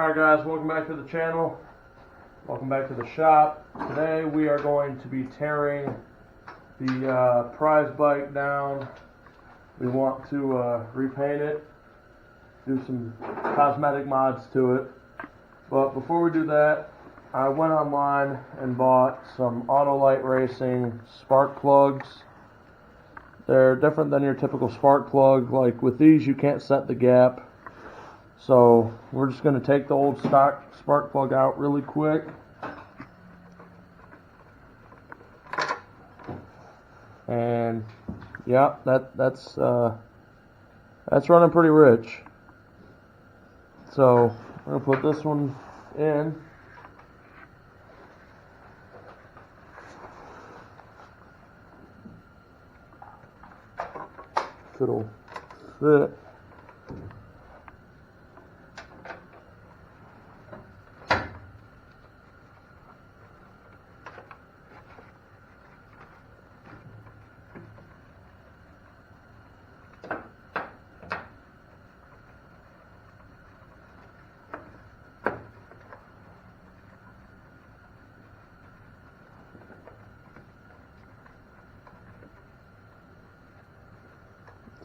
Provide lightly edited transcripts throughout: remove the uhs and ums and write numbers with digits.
Alright guys, welcome back to the channel. Welcome back to the shop. Today we are going to be tearing the prize bike down. We want to repaint it, do some cosmetic mods to it. But before we do that, I went online and bought some Autolite Racing spark plugs. They're different than your typical spark plug. Like with these, you can't set the gap. So we're just going to take the old stock spark plug out really quick. And yeah, that's running pretty rich. So I'm going to put this one in. It'll fit.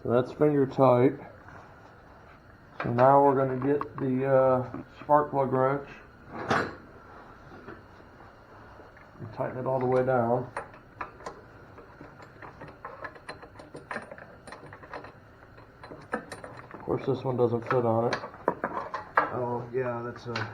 So that's finger tight. So now we're going to get the spark plug wrench and tighten it all the way down. Of course, this one doesn't fit on it. Oh yeah, that's a.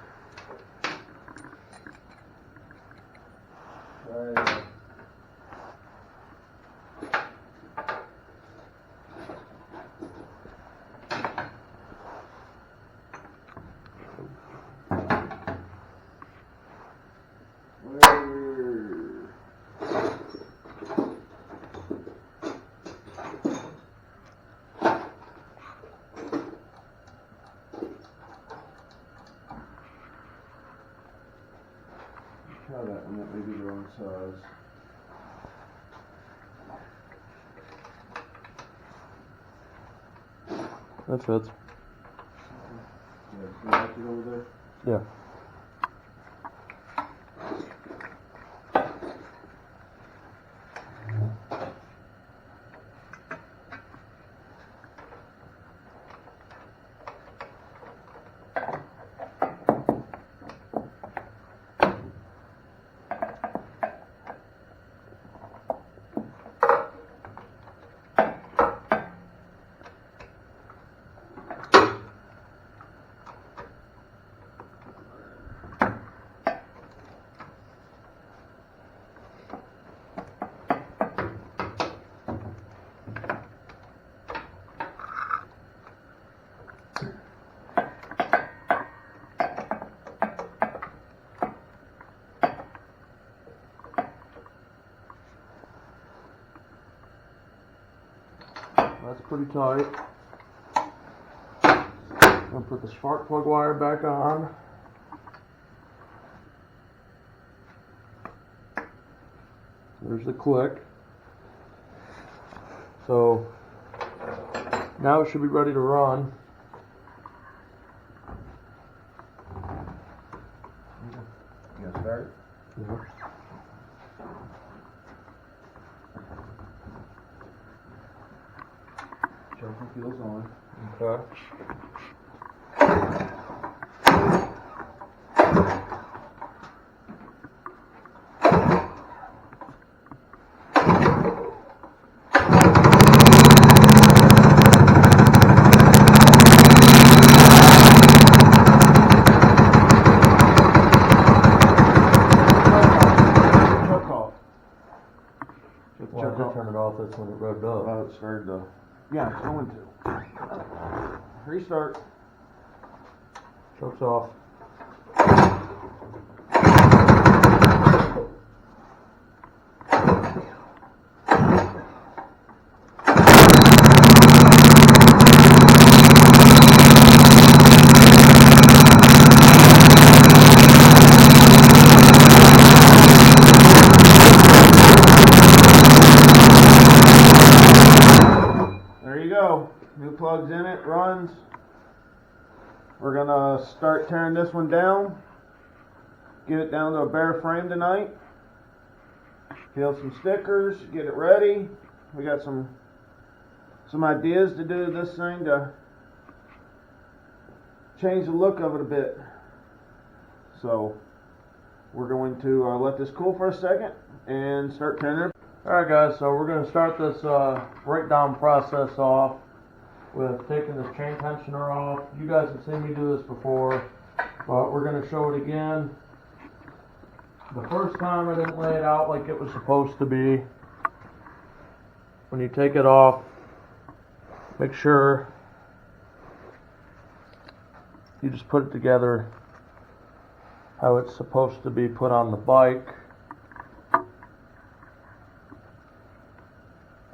Try that one, that may be the wrong size. That fits. Yeah, can you watch it over there? Yeah. That's pretty tight. I'm going to put the spark plug wire back on. There's the click. So now it should be ready to run. You gonna start? Yeah. Choke feels on. Okay. Well, I did turn it off, that's when it revved up. Oh, it started to. Yeah, it's going to. Restart. Choke's off. There you go. New plug's in it, runs. we're gonna start tearing this one down, get it down to a bare frame tonight, peel some stickers, get it ready. We got some ideas to do to this thing to change the look of it a bit. So we're going to let this cool for a second and start tearing it. Alright guys, so we're going to start this breakdown process off with taking this chain tensioner off. You guys have seen me do this before, but we're going to show it again. The first time I didn't lay it out like it was supposed to be. When you take it off, make sure you just put it together how it's supposed to be put on the bike,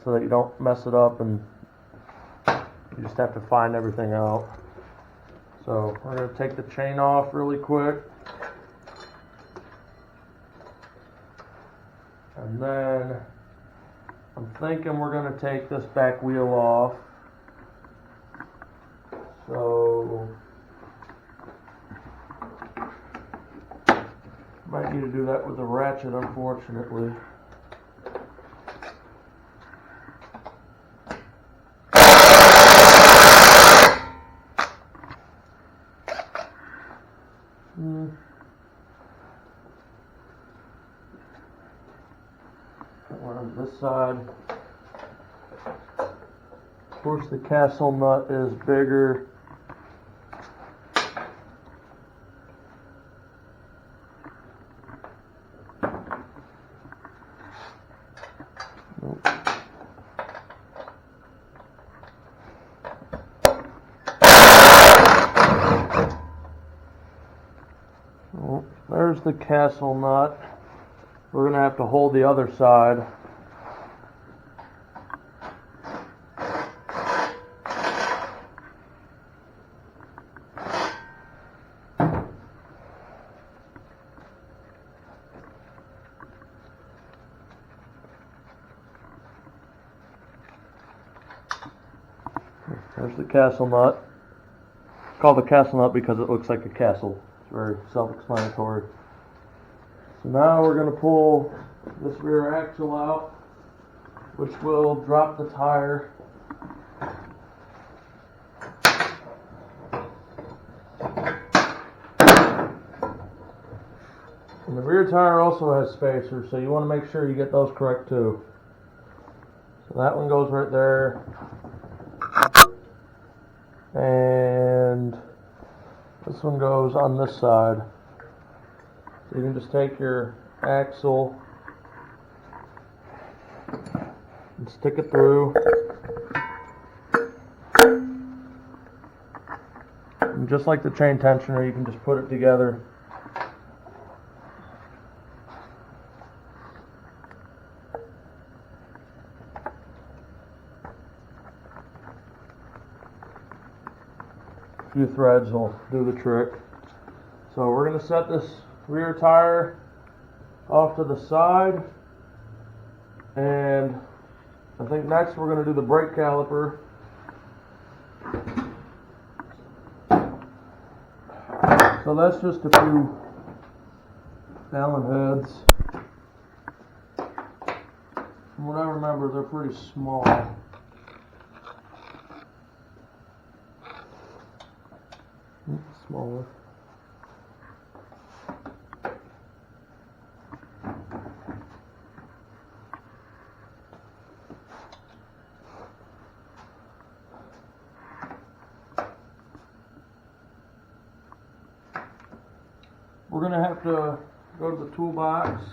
so that you don't mess it up and you just have to find everything out. So we're going to take the chain off really quick, and then I'm thinking we're going to take this back wheel off. So might need to do that with a ratchet, unfortunately. One on this side. Of course, the castle nut is bigger. Oh, there's the castle nut. We're going to have to hold the other side. There's the castle nut. It's called the castle nut because it looks like a castle. It's very self-explanatory. So now we're going to pull this rear axle out, which will drop the tire. And the rear tire also has spacers, so you want to make sure you get those correct too. So that one goes right there. And this one goes on this side. So you can just take your axle and stick it through. And just like the chain tensioner, you can just put it together. A few threads will do the trick. So we're going to set this rear tire off to the side, and I think next we're going to do the brake caliper. So that's just a few Allen heads. From what I remember, they're pretty small. Smaller. We're going to have to go to the toolbox.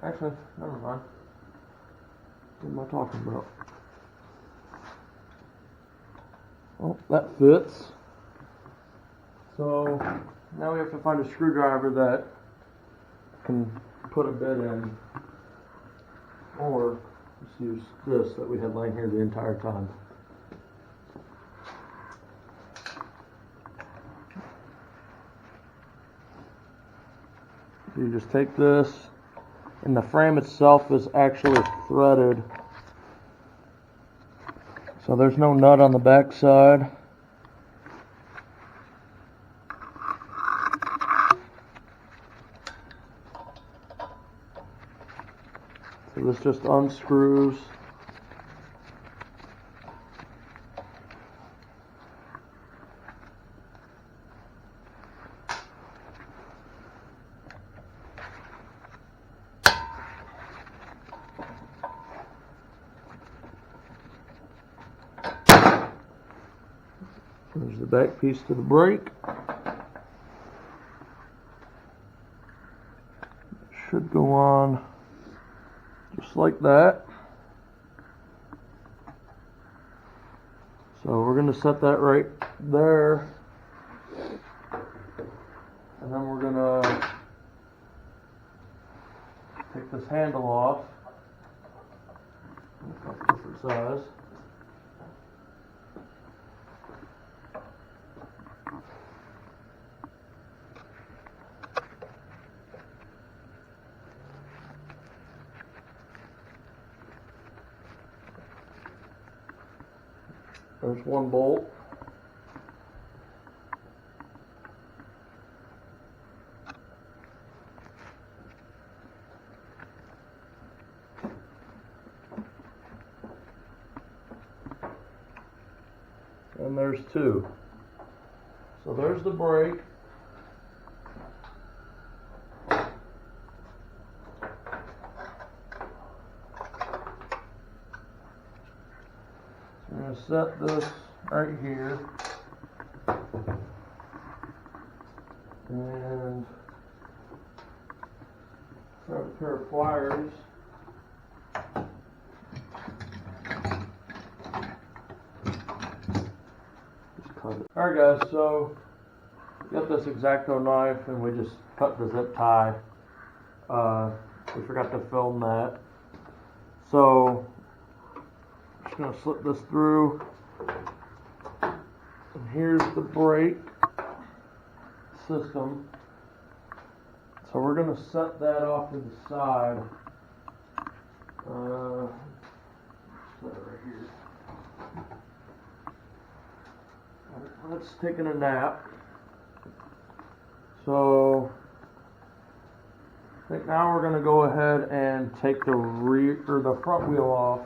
Actually, never mind. What am I talking about? Oh, that fits. So now we have to find a screwdriver that can put a bit in, or just use this that we had laying here the entire time. You just take this, and the frame itself is actually threaded, so there's no nut on the back side. So this just unscrews. There's the back piece to the brake. Should go on just like that. So we're going to set that right there. And then we're going to take this handle off. Different size. There's one bolt. And there's two. So there's the brake. I'm going to set this right here, and grab a pair of pliers. Just cut it. Alright guys, so we got this X-Acto knife and we just cut the zip tie. We forgot to film that. So just going to slip this through, and here's the brake system. So we're going to set that off to the side. Set it right here. That's taking a nap. So I think now we're going to go ahead and take the rear or the front wheel off.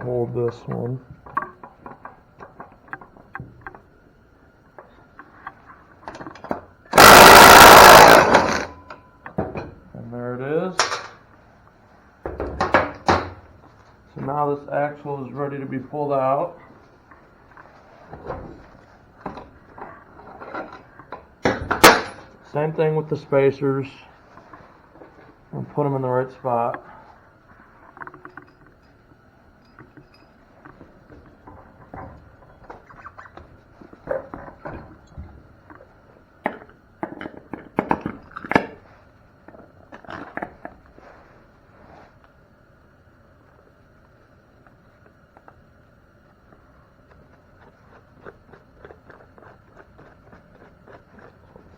Hold this one. And there it is. So now this axle is ready to be pulled out. Same thing with the spacers. I'll put them in the right spot.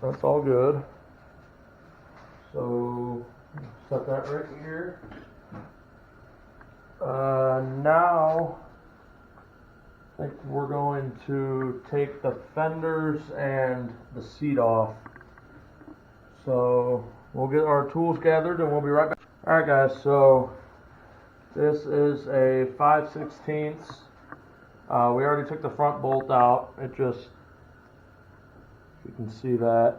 That's all good. So set that right here. Now I think we're going to take the fenders and the seat off. So we'll get our tools gathered and we'll be right back. Alright guys, so this is a 5/16. We already took the front bolt out. It just, you can see that.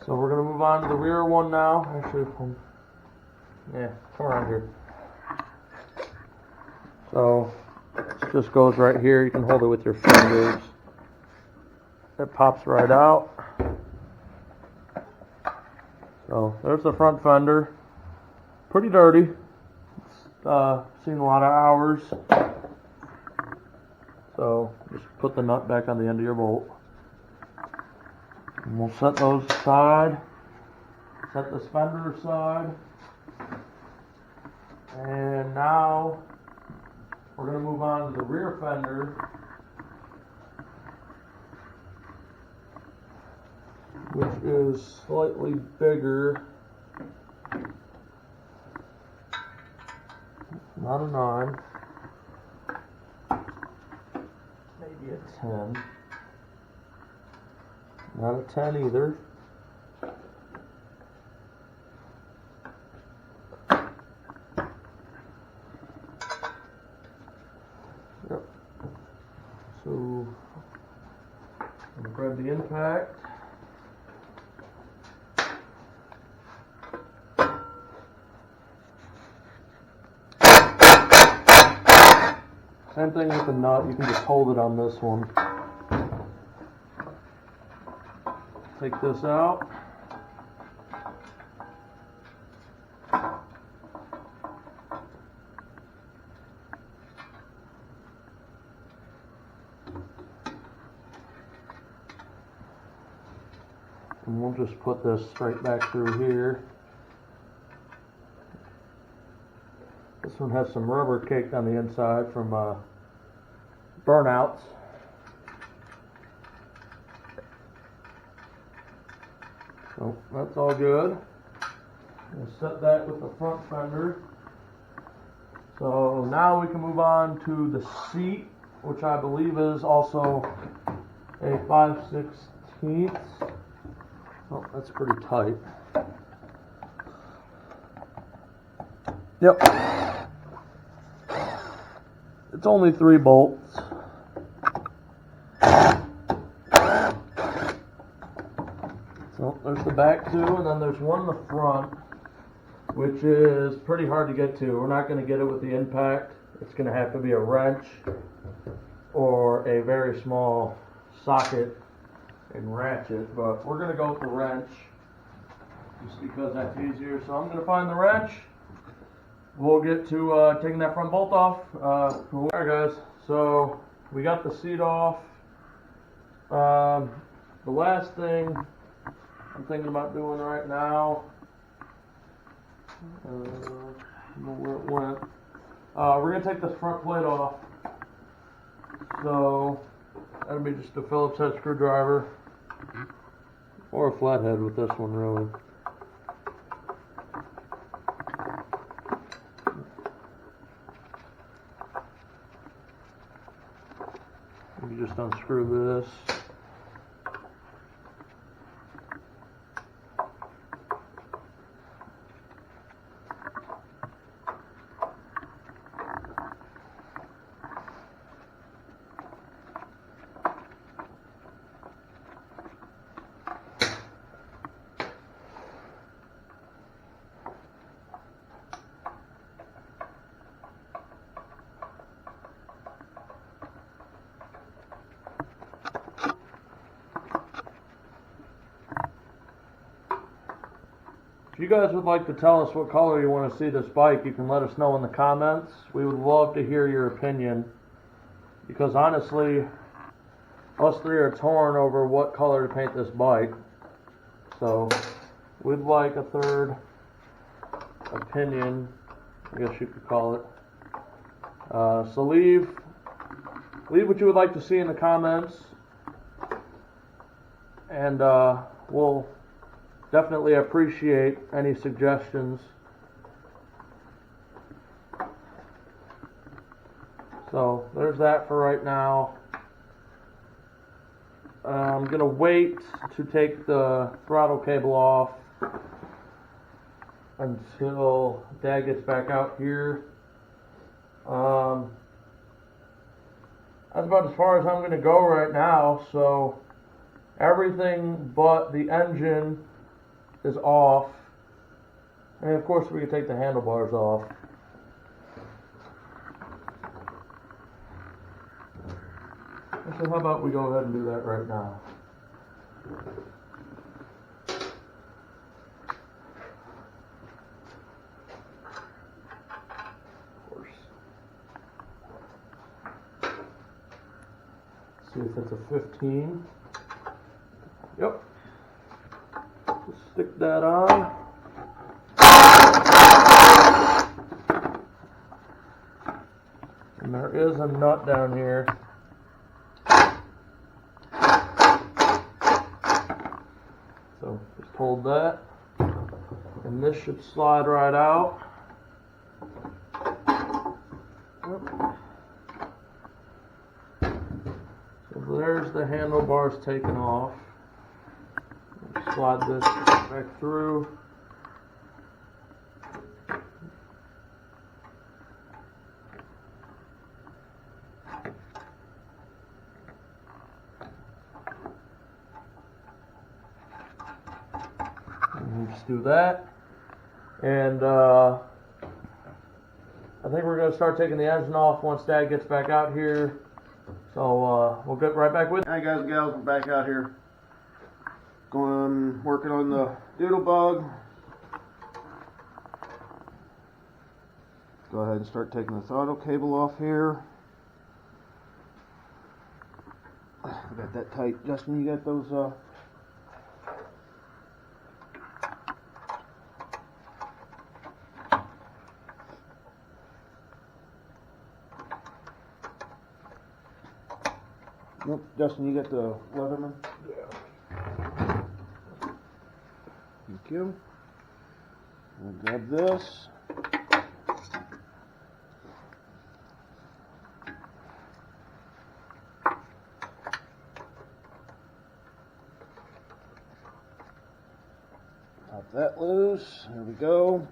So we're going to move on to the rear one now. Actually, yeah, come around here. So it just goes right here. You can hold it with your fingers. It pops right out. So there's the front fender. Pretty dirty. It's seen a lot of hours. So just put the nut back on the end of your bolt. And we'll set those aside. Set this fender aside. And now we're going to move on to the rear fender, which is slightly bigger. Not a 9, maybe a 10. Not a 10 either. Yep. So I'm going to grab the impact. Same thing with the nut, you can just hold it on this one. Take this out. And we'll just put this straight back through here. This one has some rubber caked on the inside from burnouts. So that's all good. We'll set that with the front fender. So now we can move on to the seat, which I believe is also a 5/16. Oh, that's pretty tight. Yep. It's only 3 bolts. So there's the back 2, and then there's one in the front, which is pretty hard to get to. We're not going to get it with the impact. It's going to have to be a wrench or a very small socket and ratchet, but we're going to go with the wrench just because that's easier. So I'm going to find the wrench. We'll get to taking that front bolt off. Alright guys, so we got the seat off. The last thing I'm thinking about doing right now, I don't know where it went. We're going to take this front plate off. So that'll be just a Phillips head screwdriver or a flathead with this one really. You just unscrew this. If you guys would like to tell us what color you want to see this bike, you can let us know in the comments. We would love to hear your opinion, because honestly, us 3 are torn over what color to paint this bike. So we'd like a third opinion, I guess you could call it. So leave what you would like to see in the comments, and we'll definitely appreciate any suggestions. So there's that for right now. I'm going to wait to take the throttle cable off until Dad gets back out here. That's about as far as I'm going to go right now. So everything but the engine is off, and of course we can take the handlebars off. So how about we go ahead and do that right now. Of course. See if it's a 15. Yep. Just stick that on. And there is a nut down here. So just hold that. And this should slide right out. So there's the handlebars taken off. Slide this back through. And just do that. And I think we're going to start taking the engine off once Dad gets back out here. So we'll get right back with you. Alright guys and gals, we're back out here. Working on the DOODLEBUG. Go ahead and start taking the throttle cable off here. We got that tight. Justin, you got those Nope, Justin, you got the Leatherman? Yeah. Thank you. We'll grab this. Pop that loose. There we go.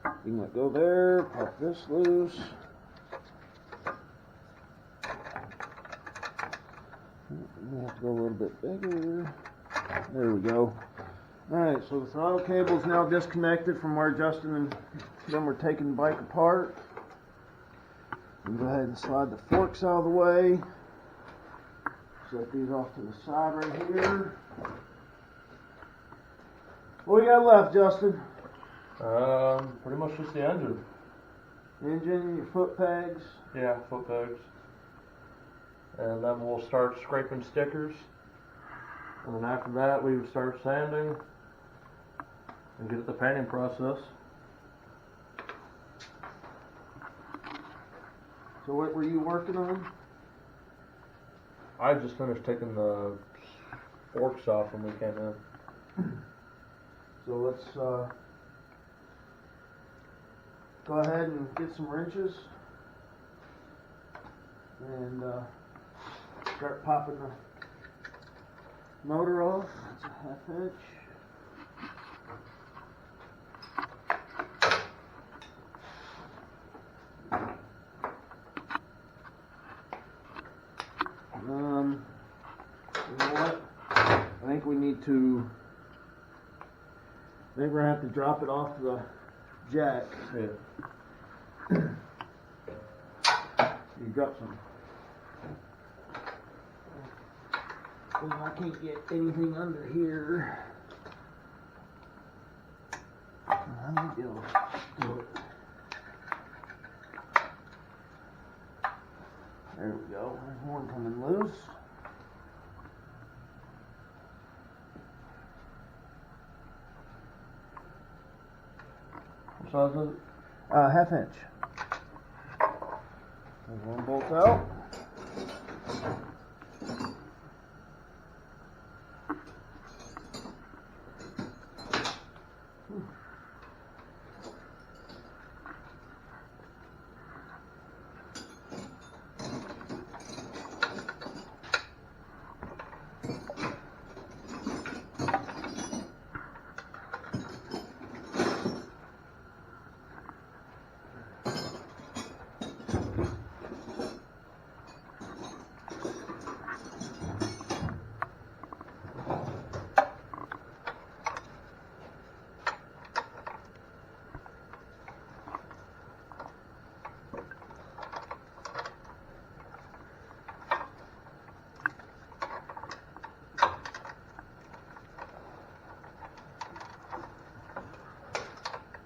You can let go there. Pop this loose. We have to go a little bit bigger. There we go. Alright, so the throttle cable is now disconnected from where Justin and them were taking the bike apart. We'll go ahead and slide the forks out of the way. Set these off to the side right here. What we got left, Justin? Pretty much just the engine. Engine, your foot pegs. Yeah, foot pegs. And then we'll start scraping stickers. And then after that, we would start sanding and get the painting process. So what were you working on? I just finished taking the forks off when we came in. So let's go ahead and get some wrenches and start popping the motor off. That's a 1/2 inch. You know what? I think we need to. I think we're gonna have to drop it off the jack. Yeah. You drop some. I can't get anything under here. Let me do it. There we go. There's one coming loose. What size is it? 1/2 inch. There's one bolt out.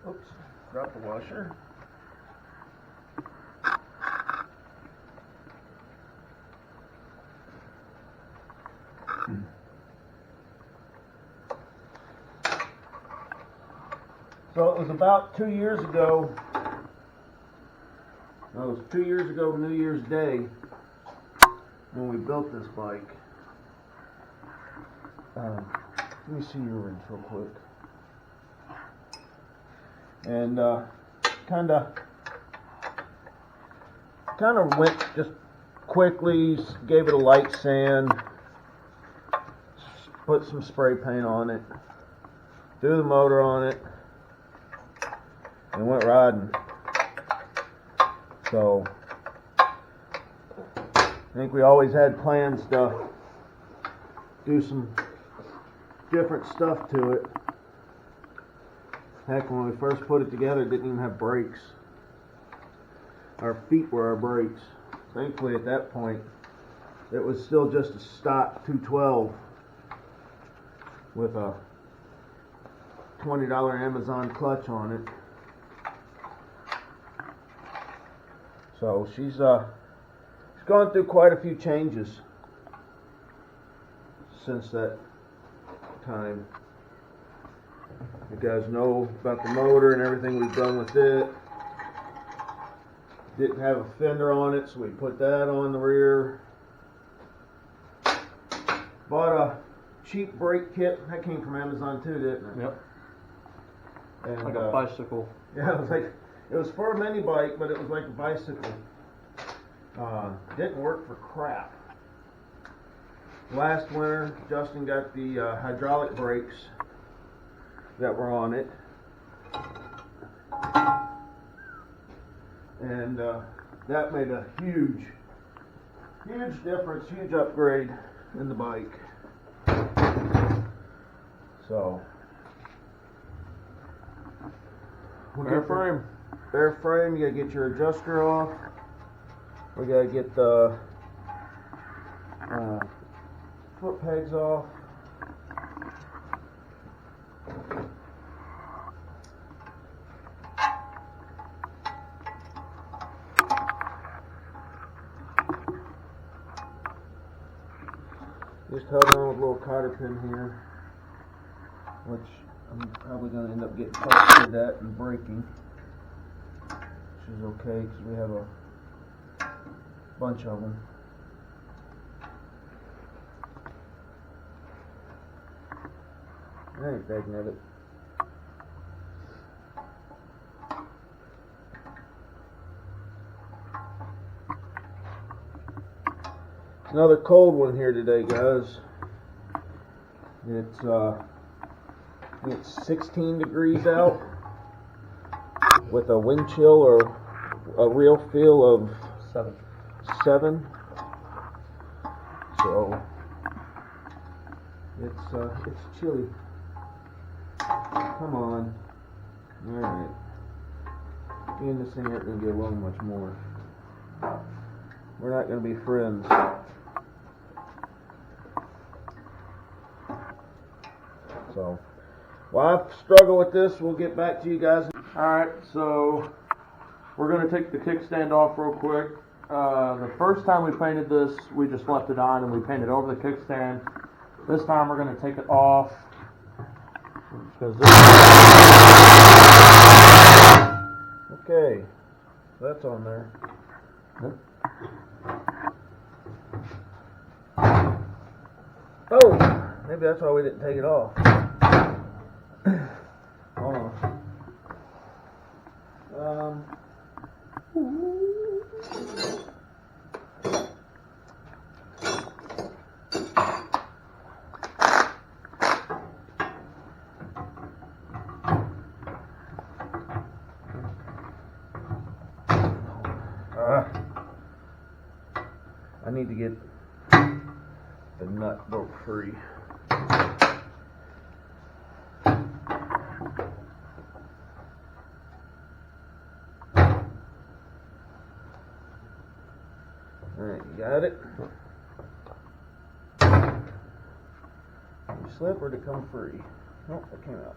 Oops, drop the washer. So it was about 2 years ago. No, was 2 years ago, New Year's Day, when we built this bike. Let me see your rings real quick. And kind of went just quickly, gave it a light sand, put some spray paint on it, threw the motor on it, and went riding. So I think we always had plans to do some different stuff to it. Heck, when we first put it together, it didn't even have brakes. Our feet were our brakes. Thankfully, at that point, it was still just a stock 212 with a $20 Amazon clutch on it. So she's gone through quite a few changes since that time. You guys know about the motor and everything we've done with it. Didn't have a fender on it, so we put that on the rear. Bought a cheap brake kit. That came from Amazon too, didn't it? Yep. And, like a bicycle. Yeah, it was for a mini bike, but it was like a bicycle. Didn't work for crap. Last winter, Justin got the hydraulic brakes that were on it, and that made a huge difference, huge upgrade in the bike. So bare frame, you gotta get your adjuster off. We gotta get the foot pegs off. Just held on with a little cotter pin here, which I'm probably going to end up getting frustrated at and breaking, which is okay because we have a bunch of them. I ain't begging at it. Another cold one here today, guys. It's 16 degrees out with a wind chill or a real feel of 7. So it's chilly. Come on. Alright. Me and this thing aren't going to get along much more. We're not going to be friends. So, while I struggle with this, we'll get back to you guys. Alright, so we're going to take the kickstand off real quick. The first time we painted this, we just left it on and we painted over the kickstand. This time we're going to take it off. Because okay, that's on there. Oh, maybe that's why we didn't take it off. Hold on. I need to get the nut broke free. Alright, you got it? Did you slip or did it come free? Nope, it came out.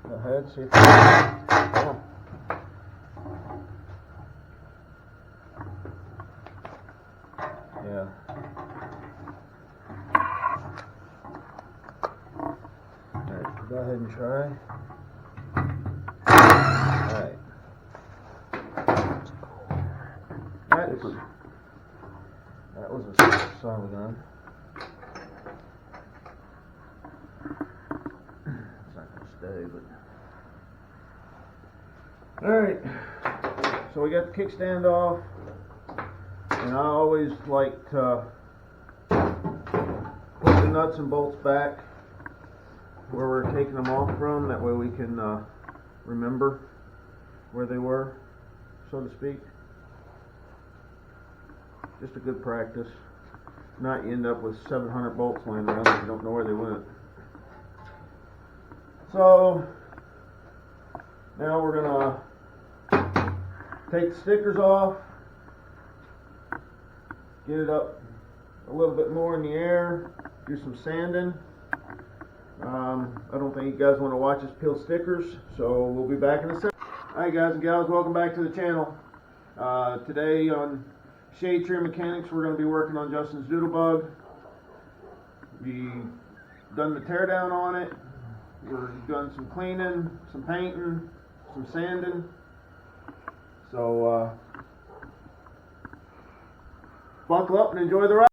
Go ahead, see if come on. Yeah. Alright, go ahead and try. Alright. That was a son of a gun. It's not gonna stay, but alright. So we got the kickstand off, and I always like to put the nuts and bolts back where we're taking them off from. That way we can remember where they were, so to speak. Just a good practice. Not you end up with 700 bolts laying around and you don't know where they went. So now we're gonna take the stickers off, get it up a little bit more in the air, do some sanding. I don't think you guys want to watch us peel stickers, so we'll be back in a second. Alright guys and gals, welcome back to the channel. Today on Shade Tree Mechanics, we're going to be working on Justin's Doodlebug. We've done the teardown on it. We've done some cleaning, some painting, some sanding. So buckle up and enjoy the ride.